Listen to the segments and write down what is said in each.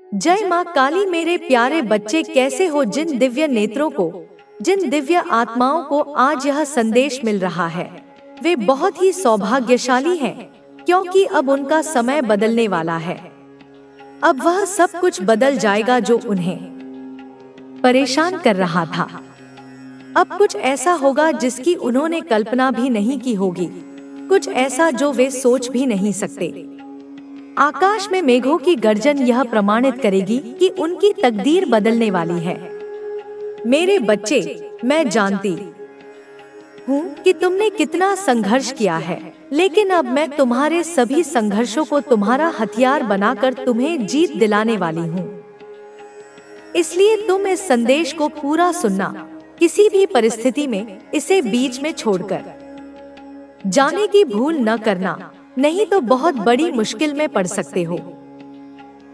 जय माँ काली। मेरे प्यारे बच्चे कैसे हो? जिन दिव्य नेत्रों को, जिन दिव्य आत्माओं को आज यह संदेश मिल रहा है, वे बहुत ही सौभाग्यशाली हैं, क्योंकि अब उनका समय बदलने वाला है। अब वह सब कुछ बदल जाएगा जो उन्हें परेशान कर रहा था। अब कुछ ऐसा होगा जिसकी उन्होंने कल्पना भी नहीं की होगी, कुछ ऐसा जो वे सोच भी नहीं सकते। आकाश में मेघों की गर्जन यह प्रमाणित करेगी कि उनकी तकदीर बदलने वाली है। मेरे बच्चे, मैं जानती हूँ कि तुमने कितना संघर्ष किया है, लेकिन अब मैं तुम्हारे सभी संघर्षों को तुम्हारा हथियार बनाकर तुम्हें जीत दिलाने वाली हूँ। इसलिए तुम इस संदेश को पूरा सुनना, किसी भी परिस्थिति में इसे बीच में छोड़कर जाने की भूल न करना, नहीं तो बहुत बड़ी मुश्किल में पड़ सकते हो।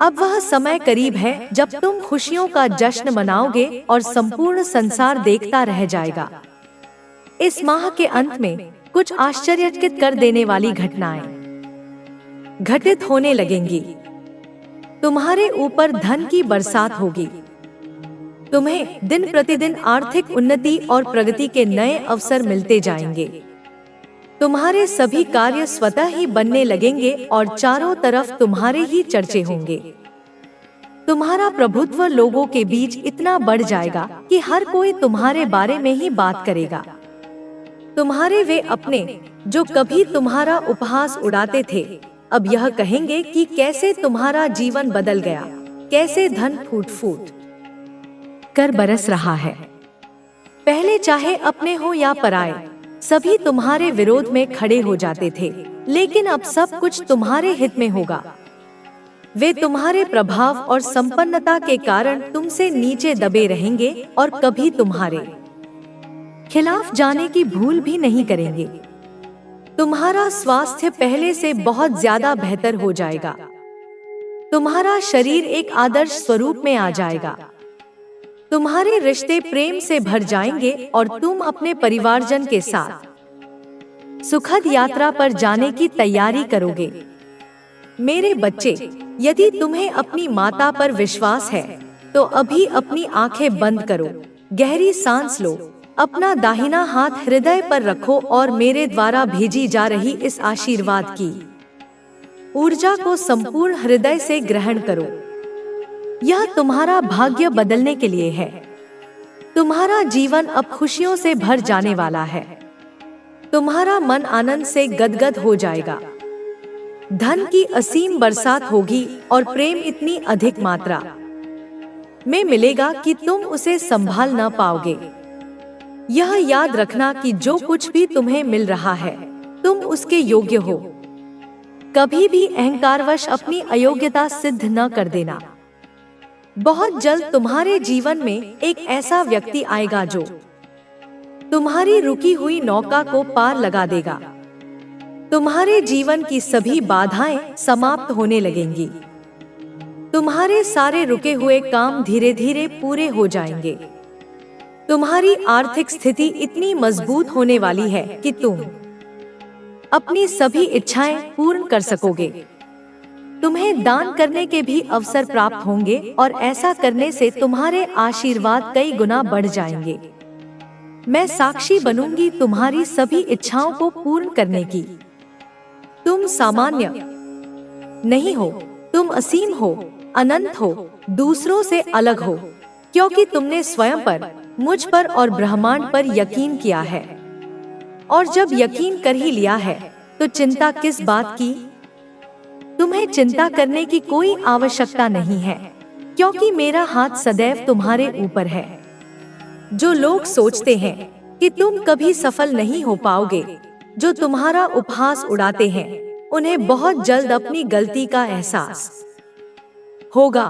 अब वह समय करीब है जब तुम खुशियों का जश्न मनाओगे और संपूर्ण संसार देखता रह जाएगा। इस माह के अंत में कुछ आश्चर्यचकित कर देने वाली घटनाएं घटित होने लगेंगी। तुम्हारे ऊपर धन की बरसात होगी। तुम्हें दिन प्रतिदिन आर्थिक उन्नति और प्रगति के नए अवसर मिलते जाएंगे। तुम्हारे सभी कार्य स्वतः ही बनने लगेंगे और चारों तरफ तुम्हारे ही चर्चे होंगे। तुम्हारा प्रभुत्व लोगों के बीच इतना बढ़ जाएगा कि हर कोई तुम्हारे बारे में ही बात करेगा। तुम्हारे वे अपने जो कभी तुम्हारा उपहास उड़ाते थे, अब यह कहेंगे कि कैसे तुम्हारा जीवन बदल गया, कैसे धन फूट फूट कर बरस रहा है। पहले चाहे अपने हो या पराए, सभी तुम्हारे विरोध में खड़े हो जाते थे, लेकिन अब सब कुछ तुम्हारे हित में होगा। वे तुम्हारे प्रभाव और संपन्नता के कारण तुमसे नीचे दबे रहेंगे और कभी तुम्हारे खिलाफ जाने की भूल भी नहीं करेंगे। तुम्हारा स्वास्थ्य पहले से बहुत ज्यादा बेहतर हो जाएगा। तुम्हारा शरीर एक आदर्श स्वरूप में आ जाएगा। तुम्हारे रिश्ते प्रेम से भर जाएंगे और तुम अपने परिवारजन के साथ सुखद यात्रा पर जाने की तैयारी करोगे। मेरे बच्चे, यदि तुम्हें अपनी माता पर विश्वास है तो अभी अपनी आंखें बंद करो, गहरी सांस लो, अपना दाहिना हाथ हृदय पर रखो और मेरे द्वारा भेजी जा रही इस आशीर्वाद की ऊर्जा को संपूर्ण हृदय से ग्रहण करो। यह तुम्हारा भाग्य बदलने के लिए है। तुम्हारा जीवन अब खुशियों से भर जाने वाला है। तुम्हारा मन आनंद से गदगद हो जाएगा। धन की असीम बरसात होगी और प्रेम इतनी अधिक मात्रा में मिलेगा कि तुम उसे संभाल न पाओगे। यह याद रखना कि जो कुछ भी तुम्हें मिल रहा है, तुम उसके योग्य हो। कभी भी अहंकारवश अपनी अयोग्यता सिद्ध न कर देना। बहुत जल्द तुम्हारे जीवन में एक ऐसा व्यक्ति आएगा जो तुम्हारी रुकी हुई नौका को पार लगा देगा। तुम्हारे जीवन की सभी बाधाएं समाप्त होने लगेंगी। तुम्हारे सारे रुके हुए काम धीरे धीरे पूरे हो जाएंगे। तुम्हारी आर्थिक स्थिति इतनी मजबूत होने वाली है कि तुम अपनी सभी इच्छाएं पूर्ण कर सकोगे। तुम्हें दान करने के भी अवसर प्राप्त होंगे और ऐसा करने से तुम्हारे आशीर्वाद कई गुना बढ़ जाएंगे। मैं साक्षी बनूंगी तुम्हारी सभी इच्छाओं को पूर्ण करने की। तुम सामान्य नहीं हो, तुम असीम हो, अनंत हो, दूसरों से अलग हो, क्योंकि तुमने स्वयं पर, मुझ पर और ब्रह्मांड पर यकीन किया है। और जब यकीन कर ही लिया है तो चिंता किस बात की? तुम्हें चिंता करने की कोई आवश्यकता नहीं है, क्योंकि मेरा हाथ सदैव तुम्हारे ऊपर है। जो लोग सोचते हैं कि तुम कभी सफल नहीं हो पाओगे, जो तुम्हारा उपहास उड़ाते हैं, उन्हें बहुत जल्द अपनी गलती का एहसास होगा।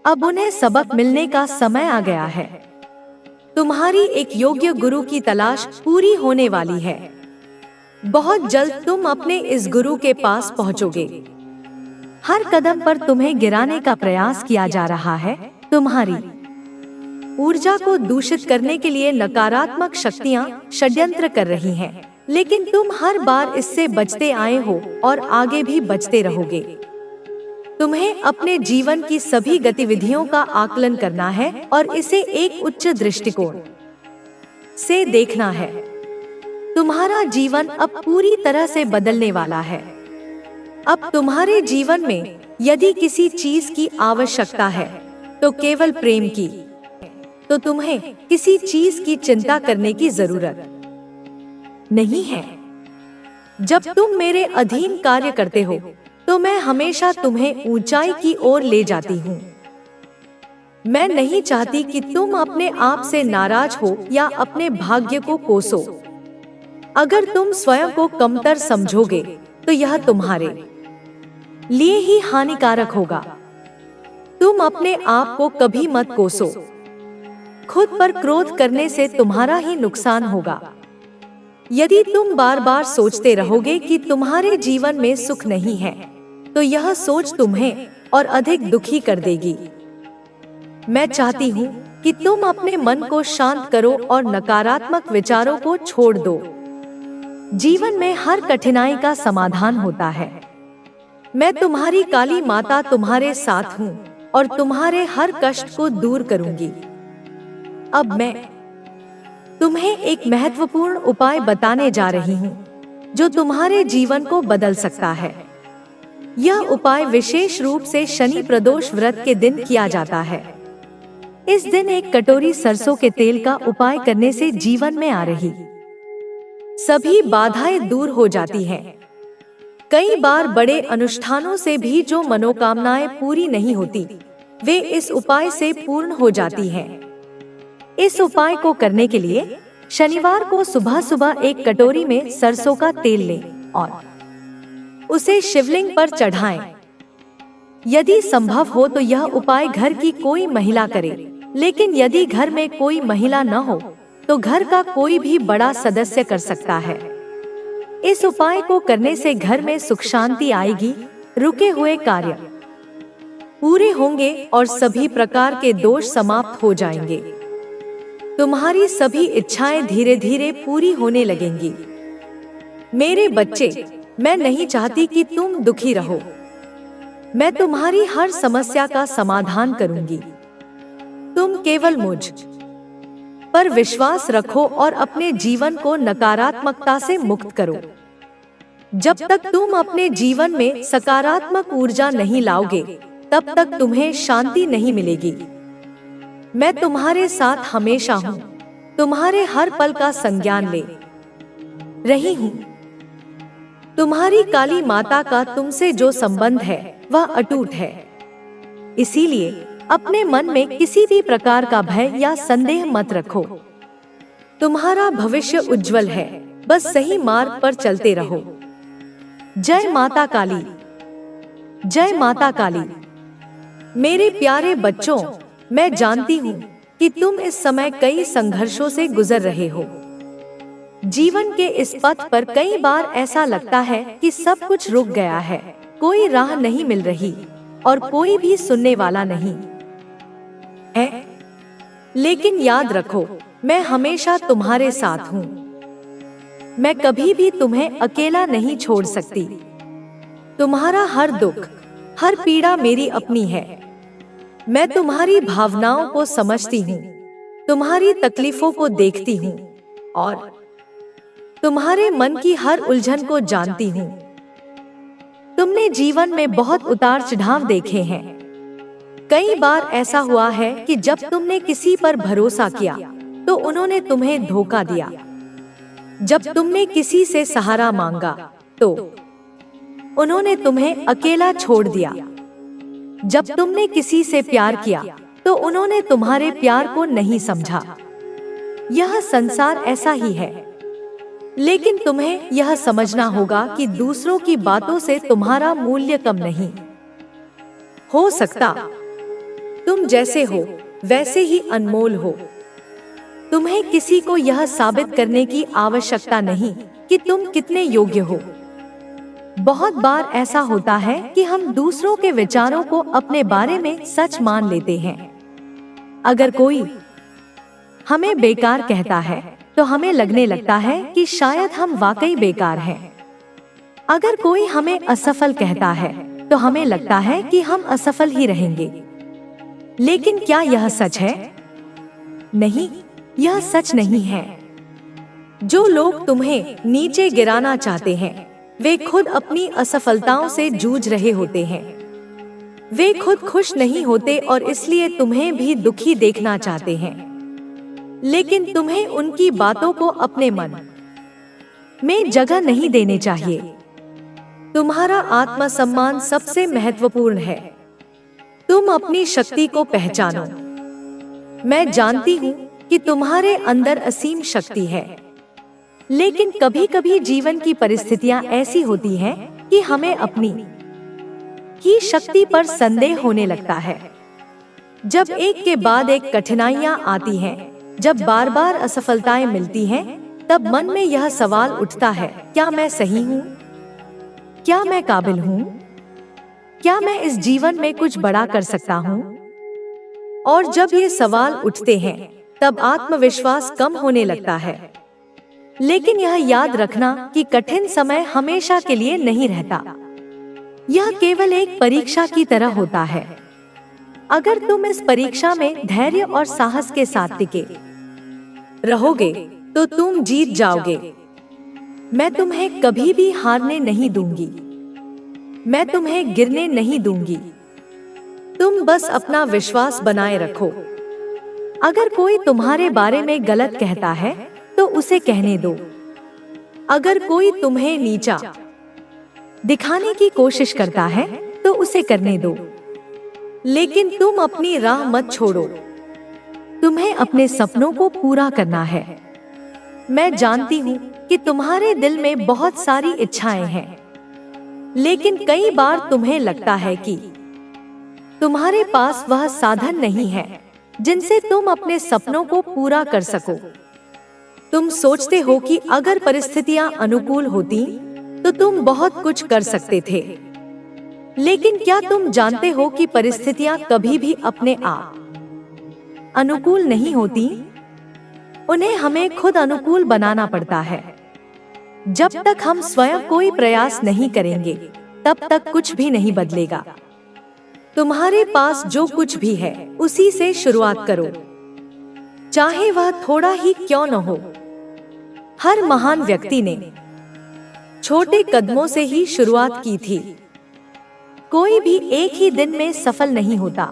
अब उन्हें सबक मिलने का समय आ गया है। तुम्हारी एक योग्य गुरु की तलाश पूरी होने वाली है। बहुत जल्द तुम अपने इस गुरु के पास पहुंचोगे। हर कदम पर तुम्हें गिराने का प्रयास किया जा रहा है। तुम्हारी ऊर्जा को दूषित करने के लिए नकारात्मक शक्तियां षड्यंत्र कर रही हैं, लेकिन तुम हर बार इससे बचते आए हो और आगे भी बचते रहोगे। तुम्हें अपने जीवन की सभी गतिविधियों का आकलन करना है और इसे एक उच्च दृष्टिकोण से देखना है। तुम्हारा जीवन अब पूरी तरह से बदलने वाला है। अब तुम्हारे जीवन में यदि किसी चीज की आवश्यकता है तो केवल प्रेम की, तो तुम्हें किसी चीज की चिंता करने की जरूरत नहीं है। जब तुम मेरे अधीन कार्य करते हो तो मैं हमेशा तुम्हें ऊंचाई की ओर ले जाती हूँ। मैं नहीं चाहती कि तुम अपने आप से नाराज हो या अपने भाग्य को कोसो। अगर तुम स्वयं को कमतर समझोगे तो यह तुम्हारे लिए ही हानिकारक होगा। तुम अपने आप को कभी मत कोसो। खुद पर क्रोध करने से तुम्हारा ही नुकसान होगा। यदि तुम बार बार सोचते रहोगे कि तुम्हारे जीवन में सुख नहीं है तो यह सोच तुम्हें और अधिक दुखी कर देगी। मैं चाहती हूँ कि तुम अपने मन को शांत करो और नकारात्मक विचारों को छोड़ दो। जीवन में हर कठिनाई का समाधान होता है। मैं तुम्हारी काली माता तुम्हारे साथ हूँ और तुम्हारे हर कष्ट को दूर करूंगी। अब मैं तुम्हें एक महत्वपूर्ण उपाय बताने जा रही हूँ जो तुम्हारे जीवन को बदल सकता है। यह उपाय विशेष रूप से शनि प्रदोष व्रत के दिन किया जाता है। इस दिन एक कटोरी सरसों के तेल का उपाय करने से जीवन में आ रही सभी बाधाएं दूर हो जाती हैं। कई बार बड़े अनुष्ठानों से भी जो मनोकामनाएं पूरी नहीं होती, वे इस उपाय से पूर्ण हो जाती हैं। इस उपाय को करने के लिए शनिवार को सुबह सुबह एक कटोरी में सरसों का तेल लें और उसे शिवलिंग पर चढ़ाएं। यदि संभव हो तो यह उपाय घर की कोई महिला करे, लेकिन यदि घर में कोई महिला न हो तो घर का कोई भी बड़ा सदस्य कर सकता है। इस उपाय को करने से घर में सुख शांति आएगी, रुके हुए कार्य पूरे होंगे और सभी प्रकार के दोष समाप्त हो जाएंगे। तुम्हारी सभी इच्छाएं धीरे धीरे पूरी होने लगेंगी। मेरे बच्चे, मैं नहीं चाहती कि तुम दुखी रहो। मैं तुम्हारी हर समस्या का समाधान करूंगी। तुम केवल मुझ पर विश्वास रखो और अपने जीवन को नकारात्मकता से मुक्त करो। जब तक तुम अपने जीवन में सकारात्मक ऊर्जा नहीं लाओगे, तब तक तुम्हें शांति नहीं मिलेगी। मैं तुम्हारे साथ हमेशा हूँ, तुम्हारे हर पल का संज्ञान ले रही हूँ। तुम्हारी काली माता का तुमसे जो संबंध है वह अटूट है। इसीलिए अपने मन में किसी भी प्रकार का भय या संदेह मत रखो। तुम्हारा भविष्य उज्जवल है, बस सही मार्ग पर चलते रहो। जय माता काली, जय माता काली। मेरे प्यारे बच्चों, मैं जानती हूँ कि तुम इस समय कई संघर्षों से गुजर रहे हो। जीवन के इस पथ पर कई बार ऐसा लगता है कि सब कुछ रुक गया है, कोई राह नहीं मिल रही और कोई भी सुनने वाला नहीं है। लेकिन याद रखो, मैं हमेशा तुम्हारे साथ हूँ। मैं कभी भी तुम्हें अकेला नहीं छोड़ सकती। तुम्हारा हर दुख, हर पीड़ा मेरी अपनी है। मैं तुम्हारी भावनाओं को समझती हूँ, तुम्हारी तकलीफों को देखती हूँ और तुम्हारे मन की हर उलझन को जानती हूँ। तुमने जीवन में बहुत उतार चढ़ाव देखे हैं। कई बार ऐसा हुआ है कि जब तुमने किसी पर भरोसा किया तो उन्होंने तुम्हें धोखा दिया। जब तुमने किसी से सहारा मांगा तो उन्होंने तुम्हें अकेला छोड़ दिया। जब तुमने किसी से प्यार किया तो उन्होंने तुम्हारे प्यार को नहीं समझा। यह संसार ऐसा ही है, लेकिन तुम्हें यह समझना होगा कि दूसरों की बातों से तुम्हारा मूल्य कम नहीं हो सकता। तुम जैसे हो वैसे ही अनमोल हो। तुम्हें किसी को यह साबित करने की आवश्यकता नहीं कि तुम कितने योग्य हो। बहुत बार ऐसा होता है कि हम दूसरों के विचारों को अपने बारे में सच मान लेते हैं। अगर कोई हमें बेकार कहता है तो हमें लगने लगता है कि शायद हम वाकई बेकार हैं। अगर कोई हमें असफल कहता है तो हमें लगता है कि हम असफल ही रहेंगे। लेकिन क्या यह सच है? नहीं, यह सच नहीं है। जो लोग तुम्हें नीचे गिराना चाहते हैं, वे खुद अपनी असफलताओं से जूझ रहे होते हैं। वे खुद खुश नहीं होते और इसलिए तुम्हें भी दुखी देखना चाहते हैं। लेकिन तुम्हें उनकी बातों को अपने मन में जगह नहीं देने चाहिए। तुम्हारा आत्मसम्मान सबसे महत्वपूर्ण है। तुम अपनी शक्ति को पहचानो। मैं जानती हूँ कि तुम्हारे अंदर असीम शक्ति है, लेकिन कभी कभी जीवन की परिस्थितियाँ ऐसी होती हैं कि हमें अपनी ही शक्ति पर संदेह होने लगता है। जब एक के बाद एक कठिनाइयाँ आती हैं, जब बार बार असफलताएं मिलती हैं, तब मन में यह सवाल उठता है, क्या मैं सही हूँ? क्या मैं काबिल हूँ? क्या मैं इस जीवन में कुछ बड़ा कर सकता हूँ? और जब ये सवाल उठते हैं, तब आत्मविश्वास कम होने लगता है। लेकिन यह याद रखना कि कठिन समय हमेशा के लिए नहीं रहता। यह केवल एक परीक्षा की तरह होता है। अगर तुम इस परीक्षा में धैर्य और साहस के साथ टिके रहोगे, तो तुम जीत जाओगे। मैं तुम्हें कभी भी हारने नहीं दूंगी। मैं तुम्हें गिरने नहीं दूंगी। तुम बस अपना विश्वास बनाए रखो। अगर कोई तुम्हारे बारे में गलत कहता है, तो उसे कहने दो। अगर कोई तुम्हें नीचा दिखाने की कोशिश करता है, तो उसे करने दो। लेकिन तुम अपनी राह मत छोड़ो। तुम्हें अपने सपनों को पूरा करना है। मैं जानती हूँ कि तुम्हारे दिल में बहुत सारी इच्छाएं हैं, लेकिन कई बार तुम्हें लगता है कि तुम्हारे पास वह साधन नहीं है जिनसे तुम अपने सपनों को पूरा कर सको। तुम सोचते हो कि अगर परिस्थितियां अनुकूल होती, तो तुम बहुत कुछ कर सकते थे। लेकिन क्या तुम जानते हो कि परिस्थितियां कभी भी अपने आप अनुकूल नहीं होती? उन्हें हमें खुद अनुकूल बनाना पड़ता है। जब तक हम स्वयं कोई प्रयास नहीं करेंगे, तब तक कुछ भी नहीं बदलेगा। तुम्हारे पास जो कुछ भी है, उसी से शुरुआत करो, चाहे वह थोड़ा ही क्यों न हो। हर महान व्यक्ति ने छोटे कदमों से ही शुरुआत की थी। कोई भी एक ही दिन में सफल नहीं होता।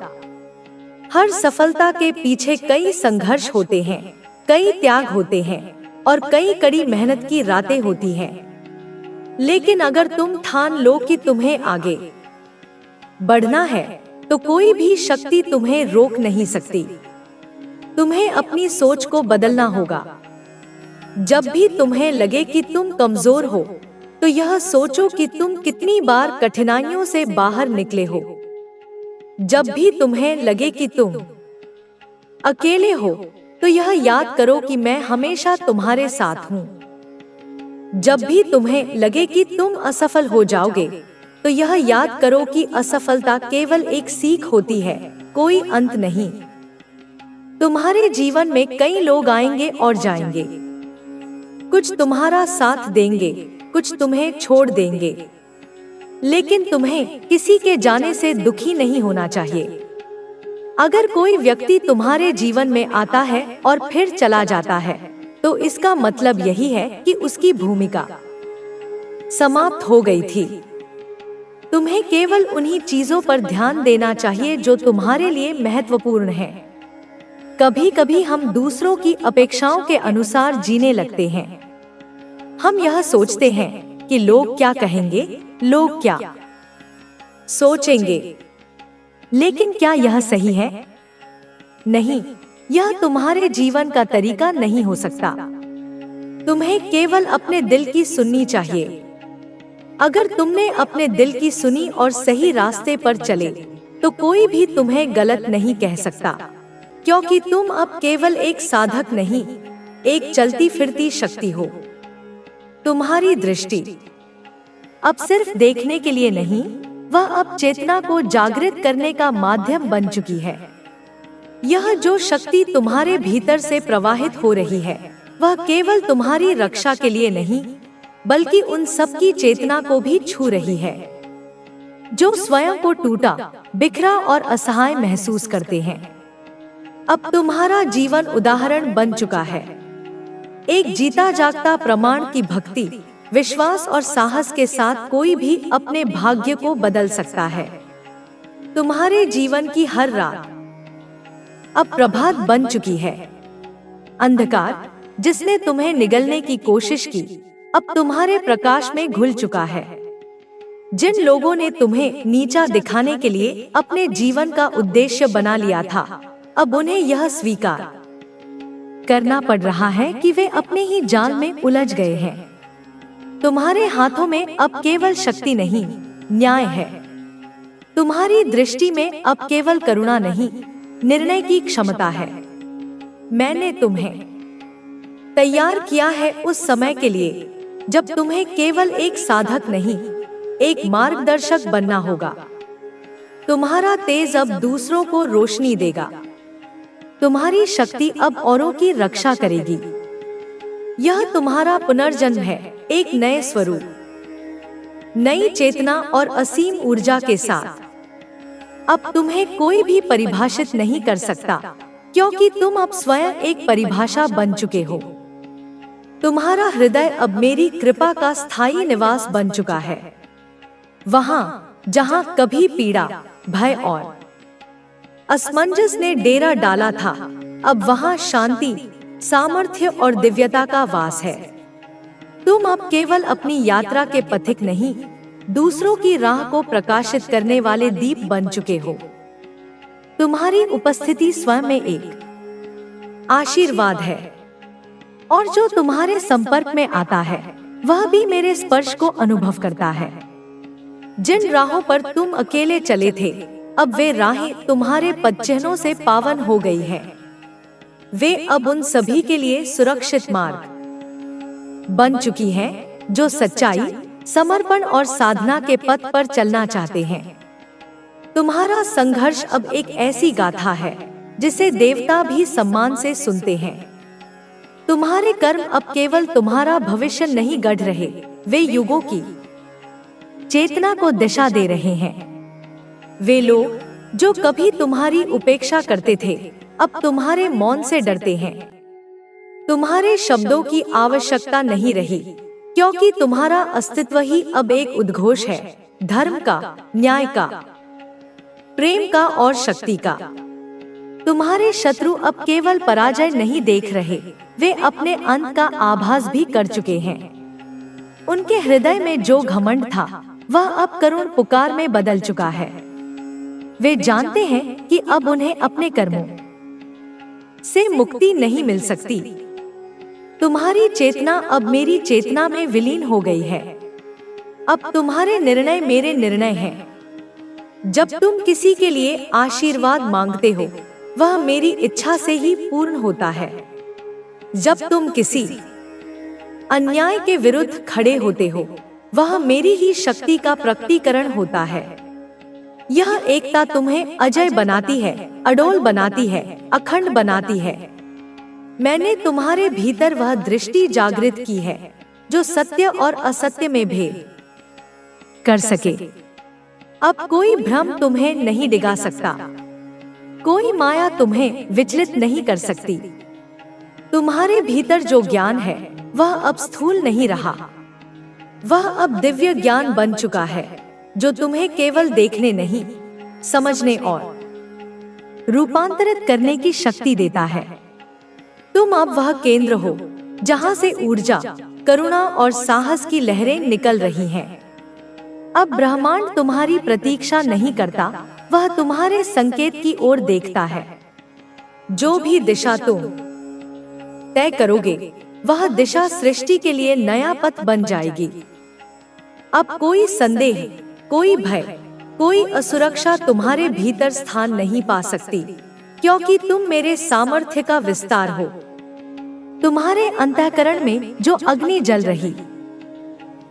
हर सफलता के पीछे कई संघर्ष होते हैं, कई त्याग होते हैं और कई कड़ी मेहनत की रातें होती हैं। लेकिन अगर तुम ठान लो कि तुम्हें आगे बढ़ना है, तो कोई भी शक्ति तुम्हें रोक नहीं सकती। तुम्हें अपनी सोच को बदलना होगा। जब भी तुम्हें लगे कि तुम कमजोर हो, तो यह सोचो कि तुम कितनी बार कठिनाइयों से बाहर निकले हो। जब भी तुम्हें लगे कि तुम अकेले हो, तो यह याद करो कि मैं हमेशा तुम्हारे साथ हूँ। जब भी तुम्हें लगे कि तुम असफल हो जाओगे, तो यह याद करो कि असफलता केवल एक सीख होती है, कोई अंत नहीं। तुम्हारे जीवन में कई लोग आएंगे और जाएंगे। कुछ तुम्हारा साथ देंगे, कुछ तुम्हें छोड़ देंगे, लेकिन तुम्हें किसी के जाने से दुखी नहीं होना चाहिए। अगर कोई व्यक्ति तुम्हारे जीवन में आता है और फिर चला जाता है, तो इसका मतलब यही है कि उसकी भूमिका समाप्त हो गई थी। तुम्हें केवल उन्हीं चीजों पर ध्यान देना चाहिए जो तुम्हारे लिए महत्वपूर्ण है। कभी कभी हम दूसरों की अपेक्षाओं के अनुसार जीने लगते हैं। हम यह सोचते हैं कि लोग क्या कहेंगे, लोग क्या सोचेंगे। लेकिन क्या यह सही है? नहीं, यह तुम्हारे जीवन का तरीका नहीं हो सकता। तुम्हें केवल अपने दिल की सुननी चाहिए। अगर तुमने अपने दिल की सुनी और सही रास्ते पर चले, तो कोई भी तुम्हें गलत नहीं कह सकता, क्योंकि तुम अब केवल एक साधक नहीं, एक चलती फिरती शक्ति हो। तुम्हारी दृष्टि अब सिर्फ देखने के लिए नहीं, वह अब चेतना को जागृत करने का माध्यम बन चुकी है। यह जो शक्ति तुम्हारे भीतर से प्रवाहित हो रही है, वह केवल तुम्हारी रक्षा के लिए नहीं, बल्कि उन सब की चेतना को भी छू रही है। जो स्वयं को टूटा, बिखरा और असहाय महसूस करते हैं। अब तुम्हारा जीवन उदाहरण बन चुका है, एक जीता जागता प्रमाण की भक्ति, विश्वास और साहस के साथ कोई भी अपने भाग्य को बदल सकता है। तुम्हारे जीवन की हर रात अब प्रभात बन चुकी है। अंधकार जिसने तुम्हें निगलने की कोशिश की, अब तुम्हारे प्रकाश में घुल चुका है। जिन लोगों ने तुम्हें नीचा दिखाने के लिए अपने जीवन का उद्देश्य बना लिया था, अब उन्हें यह स्वीकार करना पड़ रहा है कि वे अपने ही जाल में उलझ गए हैं। तुम्हारे हाथों में अब केवल शक्ति नहीं, न्याय है। तुम्हारी दृष्टि में अब केवल करुणा नहीं, निर्णय की क्षमता है। मैंने तुम्हें तैयार किया है उस समय के लिए जब तुम्हें केवल एक साधक नहीं, एक मार्गदर्शक बनना होगा। तुम्हारा तेज अब दूसरों को रोशनी देगा। तुम्हारी शक्ति अब औरों की रक्षा करेगी। यह तुम्हारा पुनर्जन्म है, एक नए स्वरूप, नई चेतना और असीम ऊर्जा के साथ। अब तुम्हें कोई भी परिभाषित नहीं कर सकता, क्योंकि तुम अब स्वयं एक परिभाषा बन चुके हो। तुम्हारा हृदय अब मेरी कृपा का स्थायी निवास बन चुका है। वहां जहां कभी पीड़ा, भय और असमंजस ने डेरा डाला था, अब वहां शांति, सामर्थ्य और दिव्यता का वास है। तुम अब केवल अपनी यात्रा के पथिक नहीं, दूसरों की राह को प्रकाशित करने वाले दीप बन चुके हो। तुम्हारी उपस्थिति स्वयं में एक आशीर्वाद है, और जो तुम्हारे संपर्क में आता है वह भी मेरे स्पर्श को अनुभव करता है। जिन राहों पर तुम अकेले चले थे, अब वे राहें तुम्हारे पदचिह्नों से पावन हो गई हैं। वे अब उन सभी के लिए सुरक्षित मार्ग बन चुकी हैं जो सच्चाई, समर्पण और साधना के पथ पर चलना चाहते हैं। तुम्हारा संघर्ष अब एक ऐसी गाथा है जिसे देवता भी सम्मान से सुनते हैं। तुम्हारे कर्म अब केवल तुम्हारा भविष्य नहीं गढ़ रहे, वे युगों की चेतना को दिशा दे रहे हैं। वे लोग जो कभी तुम्हारी उपेक्षा करते थे, अब तुम्हारे मौन से डरते हैं। तुम्हारे शब्दों की आवश्यकता नहीं रही, क्योंकि तुम्हारा अस्तित्व ही अब एक उद्घोष है, धर्म का, न्याय का, प्रेम का और शक्ति का। तुम्हारे शत्रु अब केवल पराजय नहीं देख रहे, वे अपने अंत का आभास भी कर चुके हैं। उनके हृदय में जो घमंड था, वह अब करुण पुकार में बदल चुका है। वे जानते हैं कि अब उन्हें अपने कर्मों से मुक्ति नहीं मिल सकती। तुम्हारी चेतना अब मेरी चेतना में विलीन हो गई है। अब तुम्हारे निर्णय मेरे निर्णय हैं। जब तुम किसी के लिए आशीर्वाद मांगते हो, वह मेरी इच्छा से ही पूर्ण होता है। जब तुम किसी अन्याय के विरुद्ध खड़े होते हो, वह मेरी ही शक्ति का प्रकटीकरण होता है। यह एकता तुम्हें अजय बनाती है, अडोल बनाती है, अखंड बनाती है। मैंने तुम्हारे भीतर वह दृष्टि जागृत की है जो सत्य और असत्य में भेद कर सके। अब कोई भ्रम तुम्हें नहीं डिगा सकता, कोई माया तुम्हें विचलित नहीं कर सकती। तुम्हारे भीतर जो ज्ञान है, वह अब स्थूल नहीं रहा, वह अब दिव्य ज्ञान बन चुका है, जो तुम्हें केवल देखने नहीं, समझने और रूपांतरित करने की शक्ति देता है। तुम अब वह केंद्र हो जहां से ऊर्जा, करुणा और साहस की लहरें निकल रही हैं। अब ब्रह्मांड तुम्हारी प्रतीक्षा नहीं करता, वह तुम्हारे संकेत की ओर देखता है। जो भी दिशा तुम तय करोगे, वह दिशा सृष्टि के लिए नया पथ बन जाएगी। अब कोई संदेह, कोई भय, कोई असुरक्षा तुम्हारे भीतर स्थान नहीं पा सकती, क्योंकि तुम मेरे सामर्थ्य का विस्तार हो। तुम्हारे अंतःकरण में जो अग्नि जल रही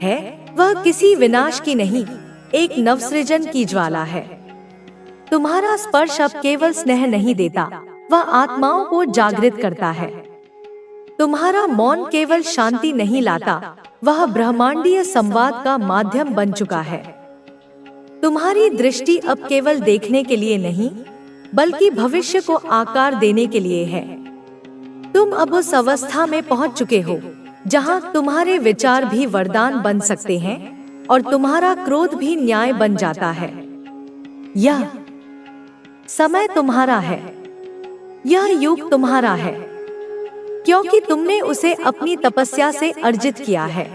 है, वह किसी विनाश की नहीं, एक नवसृजन की ज्वाला है। तुम्हारा स्पर्श अब केवल स्नेह नहीं देता, वह आत्माओं को जागृत करता है। तुम्हारा मौन केवल शांति नहीं लाता, वह ब्रह्मांडीय संवाद का माध्यम बन चुका है। तुम्हारी दृष्टि अब केवल देखने के लिए नहीं, बल्कि भविष्य को आकार देने के लिए है। तुम अब उस अवस्था में पहुंच चुके हो जहां तुम्हारे विचार भी वरदान बन सकते हैं और तुम्हारा क्रोध भी न्याय बन जाता है। यह समय तुम्हारा है, यह युग तुम्हारा है, क्योंकि तुमने उसे अपनी तपस्या से अर्जित किया है।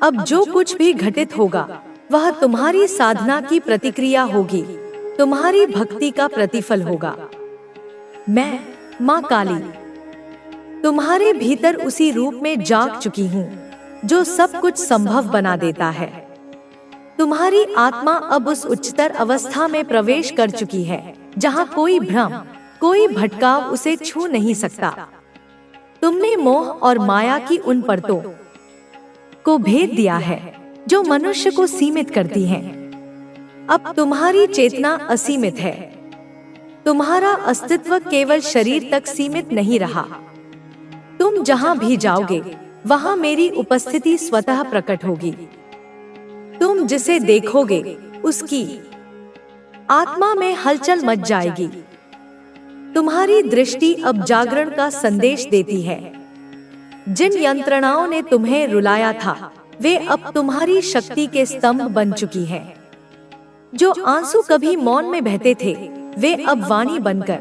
अब जो कुछ भी घटित होगा वह तुम्हारी साधना की प्रतिक्रिया होगी, तुम्हारी भक्ति का प्रतिफल होगा। मैं माँ काली तुम्हारे भीतर उसी रूप में जाग चुकी हूँ जो सब कुछ संभव बना देता है। तुम्हारी आत्मा अब उस उच्चतर अवस्था में प्रवेश कर चुकी है जहाँ कोई भ्रम, कोई भटकाव उसे छू नहीं सकता। तुमने मोह और माया की उन परतों को भेद दिया है जो मनुष्य को सीमित करती हैं। अब तुम्हारी चेतना असीमित है। तुम्हारा अस्तित्व केवल शरीर तक सीमित नहीं रहा। तुम जहां भी जाओगे वहां मेरी उपस्थिति स्वतः प्रकट होगी। तुम जिसे देखोगे उसकी आत्मा में हलचल मच जाएगी। तुम्हारी दृष्टि अब जागरण का संदेश देती है। जिन यंत्रणाओं ने तुम्हें रुलाया था वे अब तुम्हारी शक्ति के स्तंभ बन चुकी हैं। जो आंसू कभी मौन में बहते थे वे अब वाणी बनकर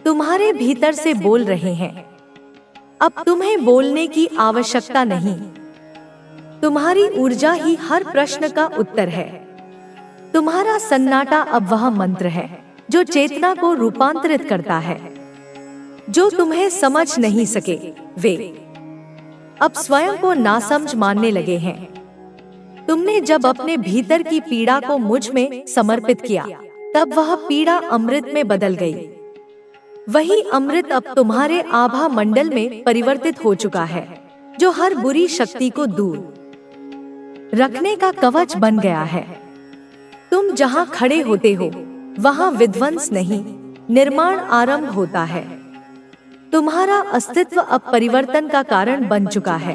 तुम्हारे भीतर से बोल रहे हैं। अब तुम्हें बोलने की आवश्यकता नहीं। तुम्हारी ऊर्जा ही हर प्रश्न का उत्तर है। तुम्हारा सन्नाटा अब वह मंत्र है जो चेतना को रूपांतरित करता है। जो तुम्हें समझ नहीं सके वे अब स्वयं को नासमझ मानने लगे हैं। तुमने जब अपने भीतर की पीड़ा को मुझ में समर्पित किया तब वह पीड़ा अमृत में बदल गई। वही अमृत अब तुम्हारे आभा मंडल में परिवर्तित हो चुका है जो हर बुरी शक्ति को दूर रखने का कवच बन गया है। तुम जहां खड़े होते हो वहां विध्वंस नहीं, निर्माण आरंभ होता है। तुम्हारा अस्तित्व अब परिवर्तन का कारण बन चुका है।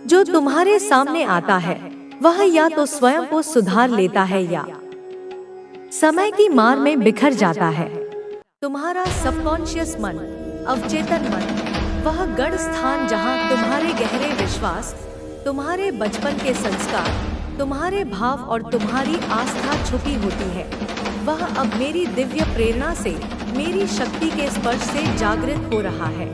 जो तुम्हारे सामने आता है वह या तो स्वयं को सुधार लेता है या समय की मार में बिखर जाता है। तुम्हारा सबकॉन्शियस मन, अवचेतन मन, वह गढ़ स्थान जहां तुम्हारे गहरे विश्वास, तुम्हारे बचपन के संस्कार, तुम्हारे भाव और तुम्हारी आस्था छुपी होती है, वह अब मेरी दिव्य प्रेरणा से, मेरी शक्ति के स्पर्श से जागृत हो रहा है।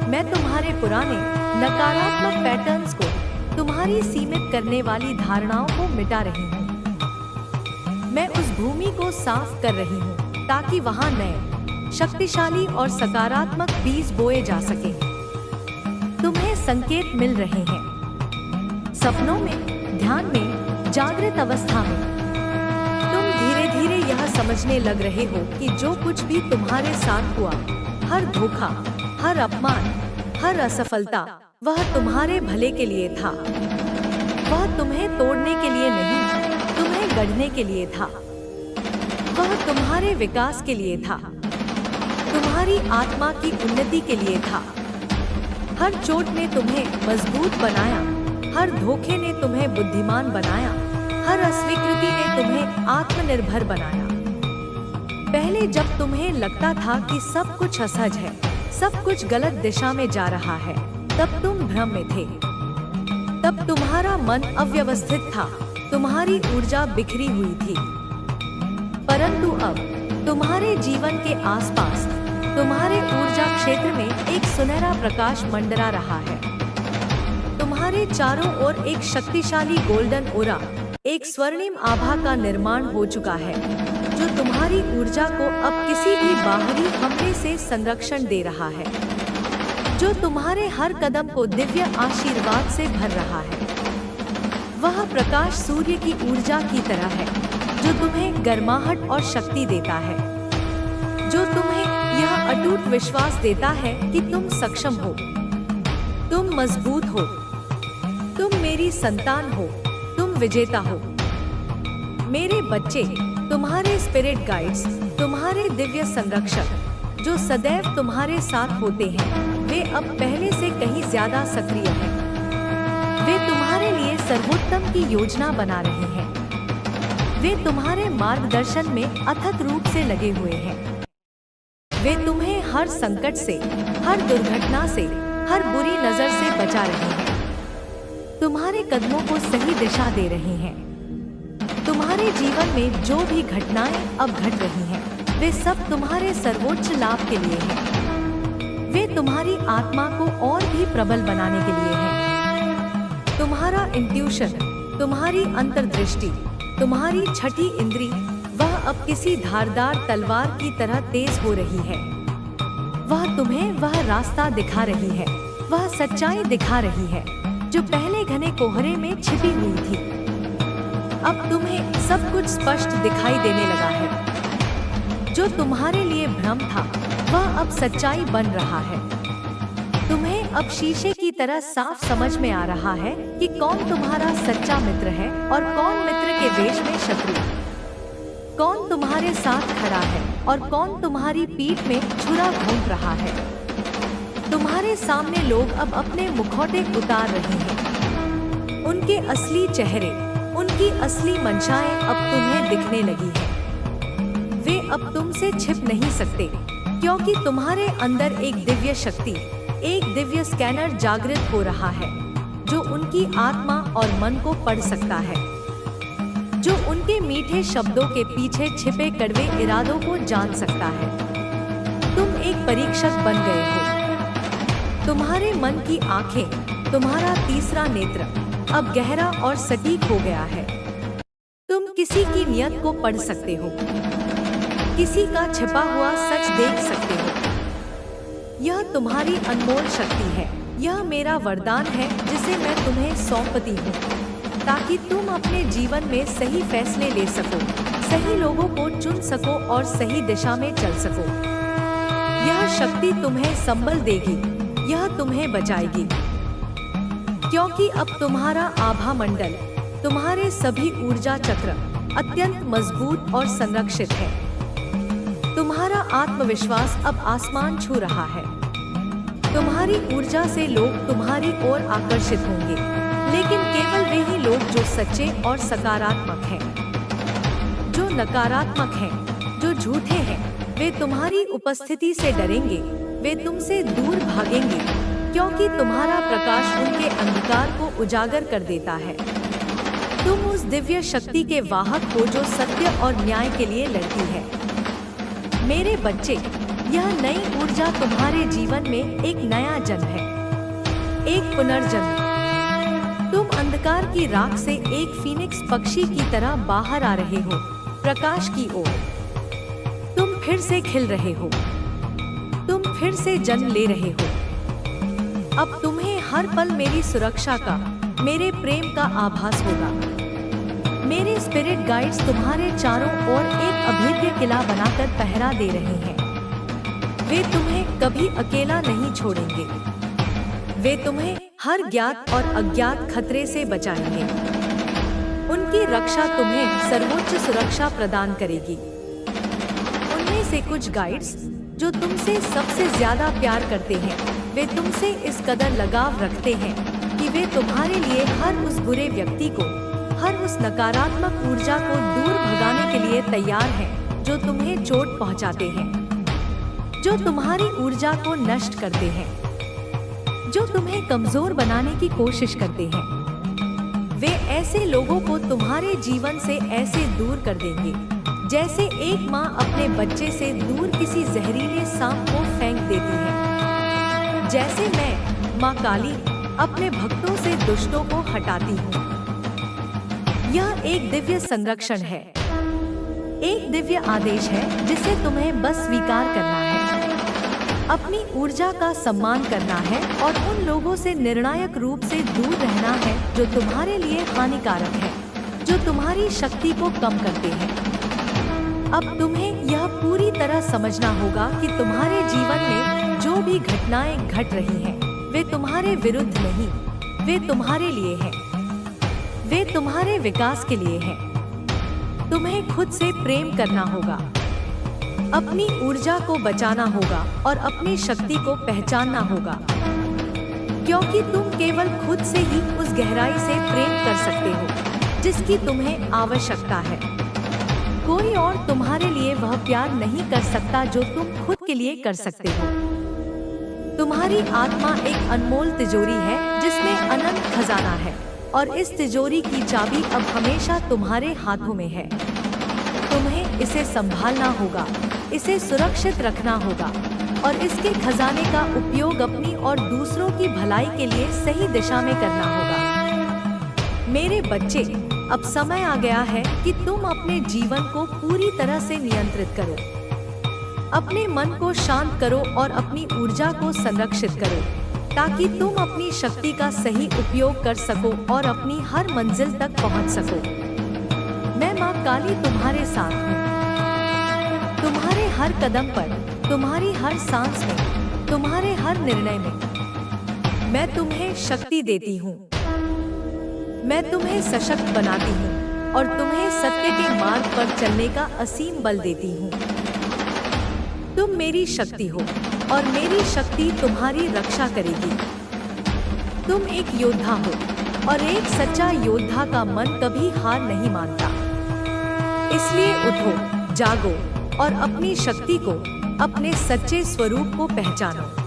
मैं तुम्हारे पुराने नकारात्मक पैटर्न्स को, तुम्हारी सीमित करने वाली धारणाओं को मिटा रही हूँ। मैं उस भूमि को साफ कर रही हूँ ताकि वहां नए, शक्तिशाली और सकारात्मक बीज बोए जा सके। तुम्हें संकेत मिल रहे हैं, सपनों में, ध्यान में, जागृत अवस्था में। तुम धीरे धीरे यह समझने लग रहे हो कि जो कुछ भी तुम्हारे साथ हुआ, हर धोखा, हर अपमान, हर असफलता, वह तुम्हारे भले के लिए था। वह तुम्हें तोड़ने के लिए नहीं, तुम्हें गढ़ने के लिए था। वह तुम्हारे विकास के लिए था, तुम्हारी आत्मा की उन्नति के लिए था। हर चोट ने तुम्हें मजबूत बनाया, हर धोखे ने तुम्हें बुद्धिमान बनाया, हर अस्वीकृति ने तुम्हें आत्मनिर्भर बनाया। पहले जब तुम्हें लगता था कि सब कुछ असहज है, सब कुछ गलत दिशा में जा रहा है, तब तुम भ्रम में थे। तब तुम्हारा मन अव्यवस्थित था, तुम्हारी ऊर्जा बिखरी हुई थी। परंतु अब तुम्हारे जीवन के आसपास, तुम्हारे ऊर्जा क्षेत्र में एक सुनहरा प्रकाश मंडरा रहा है। तुम्हारे चारों ओर एक शक्तिशाली गोल्डन ओरा, एक स्वर्णिम आभा का निर्माण हो चुका है जो तुम्हारी ऊर्जा को अब किसी भी बाहरी हमले से संरक्षण दे रहा है, जो तुम्हारे हर कदम को दिव्य आशीर्वाद से भर रहा है। वह प्रकाश सूर्य की ऊर्जा की तरह है जो तुम्हें गर्माहट और शक्ति देता है, जो तुम्हें यह अटूट विश्वास देता है कि तुम सक्षम हो, तुम मजबूत हो, तुम मेरी संतान हो, तुम विजेता हो। मेरे बच्चे, तुम्हारे स्पिरिट गाइड्स, तुम्हारे दिव्य संरक्षक जो सदैव तुम्हारे साथ होते हैं, वे अब पहले से कहीं ज्यादा सक्रिय हैं। वे तुम्हारे लिए सर्वोत्तम की योजना बना रहे हैं। वे तुम्हारे मार्गदर्शन में अथक रूप से लगे हुए हैं। वे तुम्हें हर संकट से, हर दुर्घटना से, हर बुरी नजर से बचा रहे हैं। तुम्हारे कदमों को सही दिशा दे रहे हैं। तुम्हारे जीवन में जो भी घटनाएं अब घट रही हैं, वे सब तुम्हारे सर्वोच्च लाभ के लिए हैं। वे तुम्हारी आत्मा को और भी प्रबल बनाने के लिए हैं। तुम्हारा इंट्यूशन, तुम्हारी अंतर्दृष्टि, तुम्हारी छठी इंद्री, वह अब किसी धारदार तलवार की तरह तेज हो रही है। वह तुम्हें वह रास्ता दिखा रही है, वह सच्चाई दिखा रही है जो पहले घने कोहरे में छिपी हुई थी। अब तुम्हें सब कुछ स्पष्ट दिखाई देने लगा है। जो तुम्हारे लिए भ्रम था, वह अब सच्चाई बन रहा है। तुम्हें अब शीशे की तरह साफ समझ में आ रहा है कि कौन तुम्हारा सच्चा मित्र है और कौन मित्र के वेश में शत्रु। कौन तुम्हारे साथ खड़ा है और कौन तुम्हारी पीठ में छुरा घोंप रहा है। तुम्हारे सामने लोग अब अपने मुखौटे उतार रहे हैं। उनके असली चेहरे, उनकी असली मंशाएं अब तुम्हें दिखने लगी हैं। वे अब तुमसे छिप नहीं सकते, क्योंकि तुम्हारे अंदर एक दिव्य शक्ति, एक दिव्य स्कैनर जागृत हो रहा है, जो उनकी आत्मा और मन को पढ़ सकता है, जो उनके मीठे शब्दों के पीछे छिपे कड़वे इरादों को जान सकता है। तुम एक परीक्षक बन गए हो। तुम्हारे मन की आंखें, तुम्हारा तीसरा नेत्र अब गहरा और सटीक हो गया है। तुम किसी की नियत को पढ़ सकते हो, किसी का छिपा हुआ सच देख सकते हो। यह तुम्हारी अनमोल शक्ति है। यह मेरा वरदान है जिसे मैं तुम्हें सौंपती हूँ, ताकि तुम अपने जीवन में सही फैसले ले सको, सही लोगों को चुन सको और सही दिशा में चल सको। यह शक्ति तुम्हें संबल देगी, यह तुम्हें बचाएगी, क्योंकि अब तुम्हारा आभा मंडल, तुम्हारे सभी ऊर्जा चक्र अत्यंत मजबूत और संरक्षित है। तुम्हारा आत्मविश्वास अब आसमान छू रहा है। तुम्हारी ऊर्जा से लोग तुम्हारी ओर आकर्षित होंगे, लेकिन केवल वे ही लोग जो सच्चे और सकारात्मक हैं। जो नकारात्मक हैं, जो झूठे हैं, वे तुम्हारी उपस्थिति से डरेंगे, वे तुमसे दूर भागेंगे, क्योंकि तुम्हारा प्रकाश उनके अंधकार को उजागर कर देता है। तुम उस दिव्य शक्ति के वाहक हो जो सत्य और न्याय के लिए लड़ती है। मेरे बच्चे, यह नई ऊर्जा तुम्हारे जीवन में एक नया जन्म है, एक पुनर्जन्म। तुम अंधकार की राख से एक फीनिक्स पक्षी की तरह बाहर आ रहे हो, प्रकाश की ओर। तुम फिर से खिल रहे हो, तुम फिर से जन्म ले रहे हो। अब तुम्हें हर पल मेरी सुरक्षा का, मेरे प्रेम का आभास होगा। मेरे स्पिरिट गाइड्स तुम्हारे चारों ओर एक अभेद्य किला बनाकर पहरा दे रहे हैं। वे तुम्हें कभी अकेला नहीं छोड़ेंगे। वे तुम्हें हर ज्ञात और अज्ञात खतरे से बचाएंगे। उनकी रक्षा तुम्हें सर्वोच्च सुरक्षा प्रदान करेगी। उनमें से कुछ गाइड्स जो तुमसे सबसे ज्यादा प्यार करते हैं, वे तुमसे इस कदर लगाव रखते हैं कि वे तुम्हारे लिए हर उस बुरे व्यक्ति को, हर उस नकारात्मक ऊर्जा को दूर भगाने के लिए तैयार हैं जो तुम्हें चोट पहुंचाते हैं, जो तुम्हारी ऊर्जा को नष्ट करते हैं, जो तुम्हें कमजोर बनाने की कोशिश करते हैं। वे ऐसे लोगों को तुम्हारे जीवन से ऐसे दूर कर देंगे, जैसे एक माँ अपने बच्चे से दूर किसी जहरीले सांप को फेंक देती है। जैसे मैं, माँ काली, अपने भक्तों से दुष्टों को हटाती हूँ। यह एक दिव्य संरक्षण है, एक दिव्य आदेश है जिसे तुम्हें बस स्वीकार करना है। अपनी ऊर्जा का सम्मान करना है और उन लोगों से निर्णायक रूप से दूर रहना है जो तुम्हारे लिए हानिकारक है, जो तुम्हारी शक्ति को कम करते हैं। अब तुम्हें यह पूरी तरह समझना होगा कि तुम्हारे जीवन में जो भी घटनाएं घट रही हैं, वे तुम्हारे विरुद्ध नहीं, वे तुम्हारे लिए हैं। वे तुम्हारे विकास के लिए हैं। तुम्हें खुद से प्रेम करना होगा, अपनी ऊर्जा को बचाना होगा और अपनी शक्ति को पहचानना होगा, क्योंकि तुम केवल खुद से ही उस गहराई से प्रेम कर सकते हो जिसकी तुम्हें आवश्यकता है। कोई और तुम्हारे लिए वह प्यार नहीं कर सकता जो तुम खुद के लिए कर सकते हो। तुम्हारी आत्मा एक अनमोल तिजोरी है जिसमें अनंत खजाना है, और इस तिजोरी की चाबी अब हमेशा तुम्हारे हाथों में है। तुम्हें इसे संभालना होगा, इसे सुरक्षित रखना होगा और इसके खजाने का उपयोग अपनी और दूसरों की भलाई के लिए सही दिशा में करना होगा। मेरे बच्चे, अब समय आ गया है कि तुम अपने जीवन को पूरी तरह से नियंत्रित करो। अपने मन को शांत करो और अपनी ऊर्जा को संरक्षित करो, ताकि तुम अपनी शक्ति का सही उपयोग कर सको और अपनी हर मंजिल तक पहुंच सको। मैं माँ काली तुम्हारे साथ हूँ। तुम्हारे हर कदम पर, तुम्हारी हर सांस में, तुम्हारे हर निर्णय में मैं तुम्हें शक्ति देती हूँ। मैं तुम्हें सशक्त बनाती हूँ और तुम्हें सत्य के मार्ग पर चलने का असीम बल देती हूँ। तुम मेरी शक्ति हो और मेरी शक्ति तुम्हारी रक्षा करेगी। तुम एक योद्धा हो और एक सच्चा योद्धा का मन कभी हार नहीं मानता। इसलिए उठो, जागो और अपनी शक्ति को, अपने सच्चे स्वरूप को पहचानो।